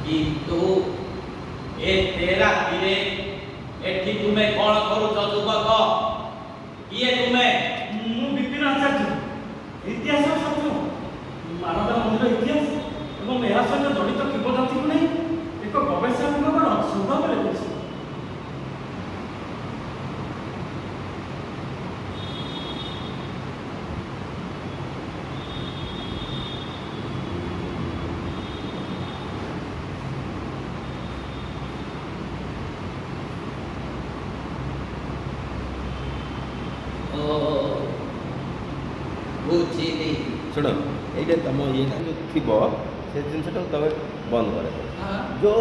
किंतु एते रातिरे एठी तुमे कोन करूछ युवक किए तुमे मु विपिन आचार्य इतिहास छात्र मानव मंदिर इतिहास एवं ଏହା ସହିତ ଜଡ଼ିତ କିମ୍ବଦନ୍ତୀକୁ ନେଇ ଏକ ଗବେଷଣାତ୍ମକ ସଂଗ୍ରହ ଲେଖିଛି। शुण ये तुम ये थी से जिनसा तुम बंद कर जो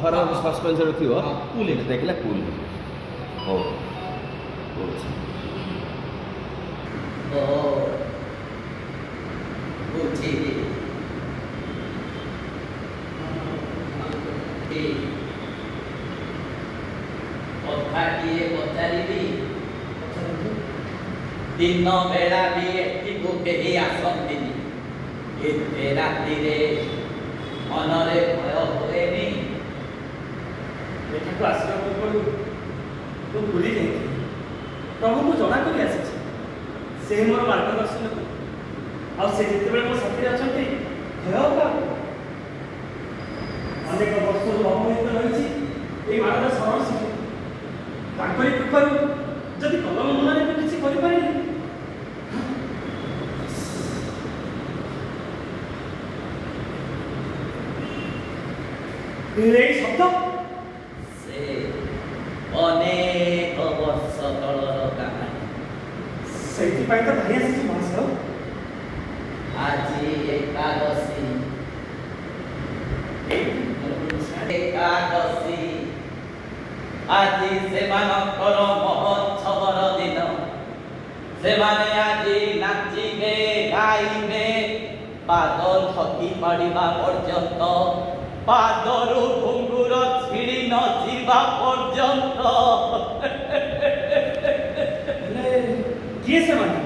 हरर सस्पेंस थी देखला कूल हो दिन बेला भी एठी को केही आसंतिनी एते रातिरे मनरे भय होएनी एठाକୁ ଆସିବା ପୂର୍ବରୁ ମୁଁ ଭୁଲି ଯାଇଥିଲି ପ୍ରଭୁଙ୍କୁ ଜଣା କରି ଆସିଛି ସେ ମୋର ମାର୍ଗଦର୍ଶନ କଲେ ଆଉ ସେ ଯେତେବେଳେ ମୋ ସାଥିରେ ଅଛନ୍ତି ଭୟ କାହାକୁ ଅନେକ ବର୍ଷରୁ ଅବହେଳିତ ରହିଛି ଏଇ ମାନର ସରଳ ଶିକ୍ଷା ତାଙ୍କରି କୃପାରୁ ଯଦି କଲମ ମୁନରେ ମୁଁ କିଛି କରିପାରିଲି शब्द से अनेक वर्ष तलर कहानी से भाई आसी महाशय आज एकादशी आज से महोत्सवर दिन से आज नाचिबे गाइबे पादल थकी पड़ा पर्यंत पादरू घुंगुर छिड़ी न जीवा पर्यंत किए से माने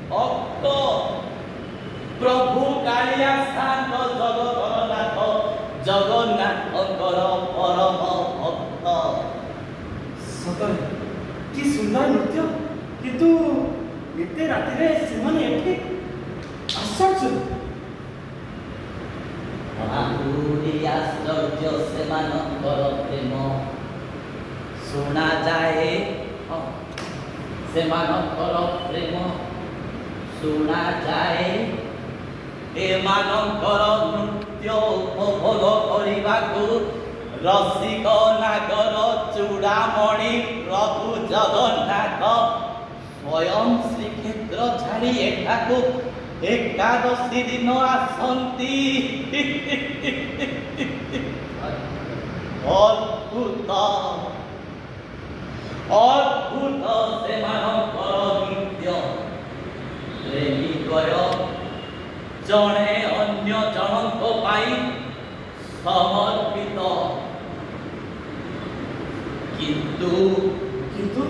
भक्त प्रभु कालिया शांत जगतनाथ जगन्नाथकर परम भक्त सतरे कि सुंदर नृत्य किंतु एते रातिरे सेमाने एठी आश्चर्य आश्चर्य सेमानकर प्रेम शुणा जाए सेमानकर प्रेम शुणा जाए एमानकर नृत्य उपभोग करने रसिक नागर चूड़ामणि प्रभु जगन्नाथ स्वयं श्रीक्षेत्र छाड़ी एठाकू एकादशी दिन आसंती अद्भुत अद्भुत सेमानकर नृत्य प्रेमिकय जणे अन्य जनक पाई समर्पित किंतु किंतु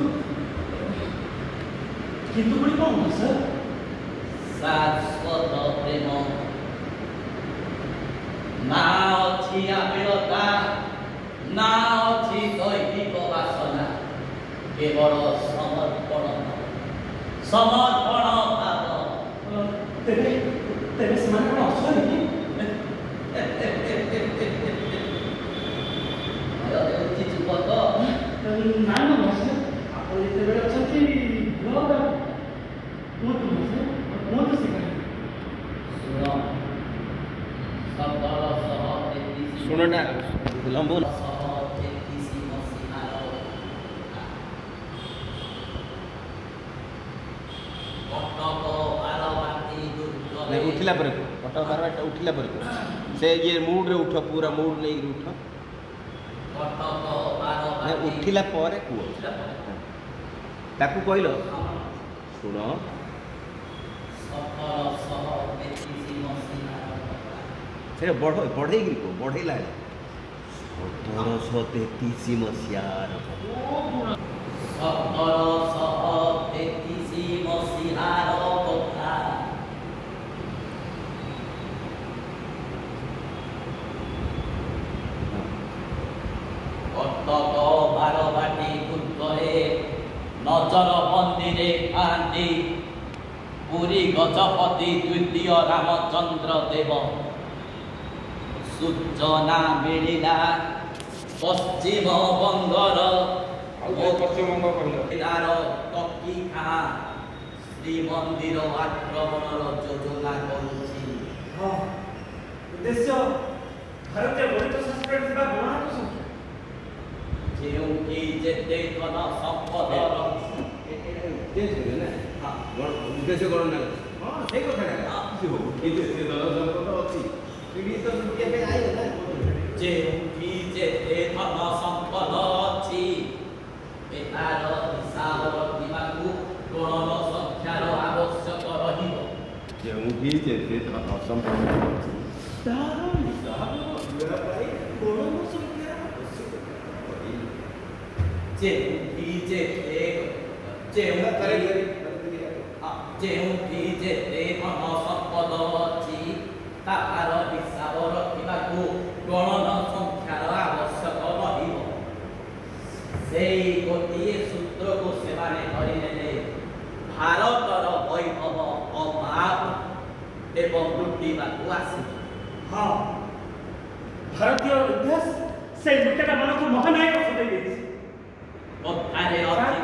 किंतु बड़ी कौन सर शाश्वत प्रेम ना अच्छी आबिलता ना अच्छी दैहिक वासना केवल समर्पण समर्पण भाव तेरे तेरे समान कौन असर नहीं युवक ना ना बस आप जिते अच्छा शुण ना लंबू उठिला पर कटक बारवाटा उठिला पर से ये मूड रे उठ पूरा मूड नहीं उठ उठिला पर कुह ताकू कहल शुण से बढ़े बढ़ेला 1733 मसीहार 1733 मसीहार कथा ଅଜର ମନ୍ଦିରେ ଖାଆନ୍ତି ପୁରୀ ଗଜପତି ଦ୍ୱିତୀୟ ରାମଚନ୍ଦ୍ର ଦେବ। ସୂଚନା ମିଳିଲା ପଶ୍ଚିମବଙ୍ଗର ଟକିଖା ଶ୍ରୀମନ୍ଦିର ଆକ୍ରମଣର ଯୋଜନା କରୁଛି। ଉଦ୍ଦେଶ୍ୟ ଭାରତୀୟ ଗଣିତ ଶାସ୍ତ୍ରରେ ଥିବା ଗଣନାଙ୍କ ସଂଖ୍ୟା ଯେଉଁଠି ଯେତେ ଧନ ସମ୍ପଦ ଉଦ୍ଦେଶ୍ୟ ଗଣନା ହଁ ସେଇ କଥାଟା ଯେଉଁଠି ଯେତେ ଧନ ସମ୍ପଦ ଅଛି ପିଢ଼ି ତ ଲୁଟିବା ପାଇଁ ଆଇବ ନା। ଯେଉଁଠି ଯେତେ ଧନ ସମ୍ପଦ ଅଛି ଏହାର ହିସାବ ରଖିବାକୁ ଗଣନ ସଂଖ୍ୟାର ଆବଶ୍ୟକ ରହିବ। ଯେଉଁଠି ଯେତେ ଧନ ସମ୍ପଦ ଅଛି ତାହାର ହିସାବ ରଖିବା ପାଇଁ ଗଣନ ସଂଖ୍ୟାର ଆବଶ୍ୟକତା ରହିବ। ଯେଉଁଠି ଯେତେ ଧନ ସମ୍ପଦ ଅଛି ତାହାର ହିସାବ ରଖିବାକୁ ଗଣନ ସଂଖ୍ୟାର ଆବଶ୍ୟକ ରହିବ। ସେଇ ଗୋଟିଏ ସୂତ୍ରକୁ ସେମାନେ ଧରିନେଲେ ଭାରତର ବୈଭବ ଅଭାବ ଏବଂ ଲୁଟିବାକୁ ଆସିବ। ହଁ, ଭାରତୀୟ ଇତିହାସ ସେଇ ଲୁଟେରା ମାନଙ୍କୁ ମହାନାୟକ ସଜାଇ ଦେଇଛି। କଥାରେ ଅଛି